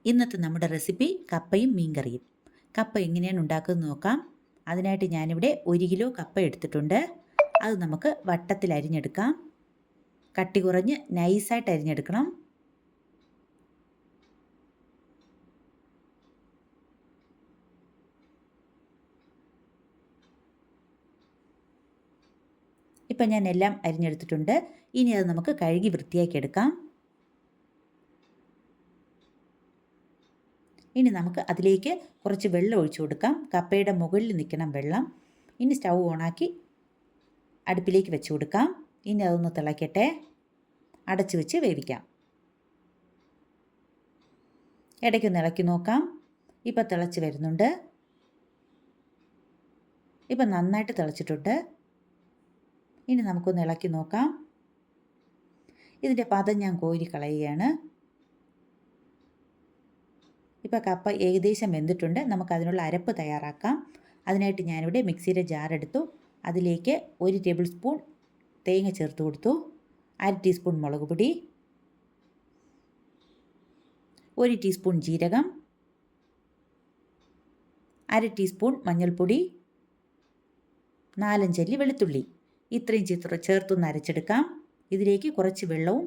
ഇന്നത്തെ നമ്മുടെ റെസിപ്പി കപ്പയും മീൻകറിയും. കപ്പ എങ്ങനെയാണ് ഉണ്ടാക്കുന്നത് നോക്കാം. അതിനായിട്ട് ഞാനിവിടെ 1 കിലോ കപ്പ എടുത്തിട്ടുണ്ട്. അത് നമുക്ക് വട്ടത്തിൽ അരിഞ്ഞെടുക്കാം. കട്ടി കുറഞ്ഞ് നൈസായിട്ട് അരിഞ്ഞെടുക്കണം. ഇപ്പം ഞാൻ എല്ലാം അരിഞ്ഞെടുത്തിട്ടുണ്ട്. ഇനി അത് നമുക്ക് കഴുകി വൃത്തിയാക്കി എടുക്കാം. ഇനി നമുക്ക് അതിലേക്ക് കുറച്ച് വെള്ളം ഒഴിച്ചു കൊടുക്കാം. കപ്പയുടെ മുകളിൽ നിൽക്കണം വെള്ളം. ഇനി സ്റ്റൗ ഓണാക്കി അടുപ്പിലേക്ക് വെച്ച് കൊടുക്കാം. ഇനി അതൊന്ന് തിളയ്ക്കട്ടെ. അടച്ചു വെച്ച് വേവിക്കാം. ഇടയ്ക്കൊന്ന് ഇളക്കി നോക്കാം. ഇപ്പം തിളച്ച് വരുന്നുണ്ട്. ഇപ്പം നന്നായിട്ട് തിളച്ചിട്ടുണ്ട്. ഇനി നമുക്കൊന്ന് ഇളക്കി നോക്കാം. ഇതിൻ്റെ പദം ഞാൻ കോരി കളയുകയാണ്. ഇപ്പോൾ കപ്പ ഏകദേശം വെന്തിട്ടുണ്ട്. നമുക്കതിനുള്ള അരപ്പ് തയ്യാറാക്കാം. അതിനായിട്ട് ഞാനിവിടെ മിക്സിയുടെ ജാർ എടുത്തു. അതിലേക്ക് 1 ടേബിൾ സ്പൂൺ തേങ്ങ ചേർത്ത് കൊടുത്തു. 1/2 ടീസ്പൂൺ മുളക് പൊടി, 1 ടീസ്പൂൺ ജീരകം, 1/2 ടീസ്പൂൺ മഞ്ഞൾപ്പൊടി, 4-5 അല്ലി വെളുത്തുള്ളി. ഇത്രയും ചേർത്തൊന്ന് അരച്ചെടുക്കാം. ഇതിലേക്ക് കുറച്ച് വെള്ളവും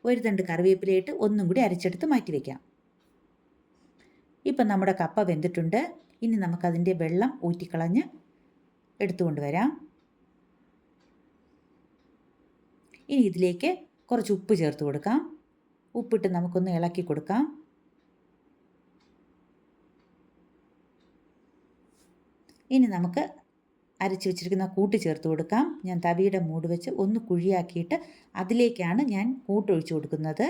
1 തണ്ട് കറിവേപ്പിലയിട്ട് ഒന്നും കൂടി അരച്ചെടുത്ത് മാറ്റി വയ്ക്കാം. ഇപ്പം നമ്മുടെ കപ്പ വെന്തിട്ടുണ്ട്. ഇനി നമുക്കതിൻ്റെ വെള്ളം ഊറ്റിക്കളഞ്ഞ് എടുത്തുകൊണ്ട് വരാം. ഇനി ഇതിലേക്ക് കുറച്ച് ഉപ്പ് ചേർത്ത് കൊടുക്കാം. ഉപ്പിട്ട് നമുക്കൊന്ന് ഇളക്കി കൊടുക്കാം. ഇനി നമുക്ക് അരച്ച് വെച്ചിരിക്കുന്ന കൂട്ട് ചേർത്ത് കൊടുക്കാം. ഞാൻ തവിയുടെ മൂട് വെച്ച് ഒന്ന് കുഴിയാക്കിയിട്ട് അതിലേക്കാണ് ഞാൻ കൂട്ടൊഴിച്ച് കൊടുക്കുന്നത്.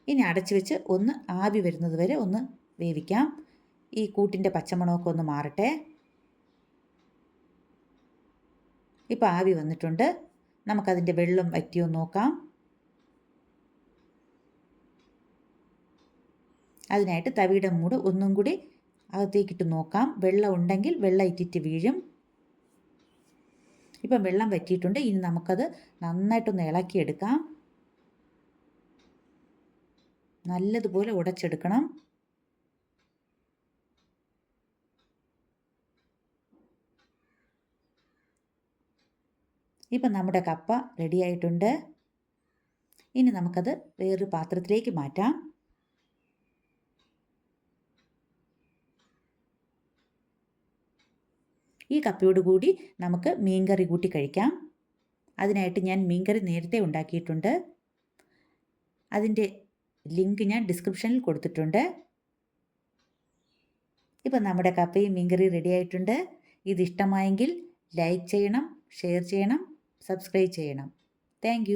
ഇനി അടച്ച് വെച്ച് ഒന്ന് ആവി വരുന്നത് വരെ ഒന്ന് വേവിക്കാം. ഈ കൂട്ടിൻ്റെ പച്ചമണമൊക്കെ ഒന്ന് മാറട്ടെ. ഇപ്പോൾ ആവി വന്നിട്ടുണ്ട്. നമുക്കതിൻ്റെ വെള്ളം വറ്റിയോ നോക്കാം. അതിനായിട്ട് തവിയുടെ മൂട് ഒന്നും കൂടി അകത്തേക്കിട്ട് നോക്കാം. വെള്ളം ഉണ്ടെങ്കിൽ വെള്ളം ഇറ്റിറ്റ് വീഴും. ഇപ്പം വെള്ളം വറ്റിയിട്ടുണ്ട്. ഇനി നമുക്കത് നന്നായിട്ടൊന്ന് ഇളക്കിയെടുക്കാം. നല്ലതുപോലെ ഉടച്ചെടുക്കണം. ഇപ്പം നമ്മുടെ കപ്പ റെഡിയായിട്ടുണ്ട്. ഇനി നമുക്കത് വേറൊരു പാത്രത്തിലേക്ക് മാറ്റാം. ഈ കപ്പയോട് കൂടി നമുക്ക് മീൻകറി കൂട്ടി കഴിക്കാം. അതിനായിട്ട് ഞാൻ മീൻകറി നേരത്തെ ഉണ്ടാക്കിയിട്ടുണ്ട്. അതിൻ്റെ ലിങ്ക് ഞാൻ ഡിസ്ക്രിപ്ഷനിൽ കൊടുത്തിട്ടുണ്ട്. ഇപ്പം നമ്മുടെ കപ്പയും മീൻകറി റെഡി ആയിട്ടുണ്ട്. ഇത് ഇഷ്ടമായെങ്കിൽ ലൈക്ക് ചെയ്യണം, ഷെയർ ചെയ്യണം, സബ്സ്ക്രൈബ് ചെയ്യണം. താങ്ക്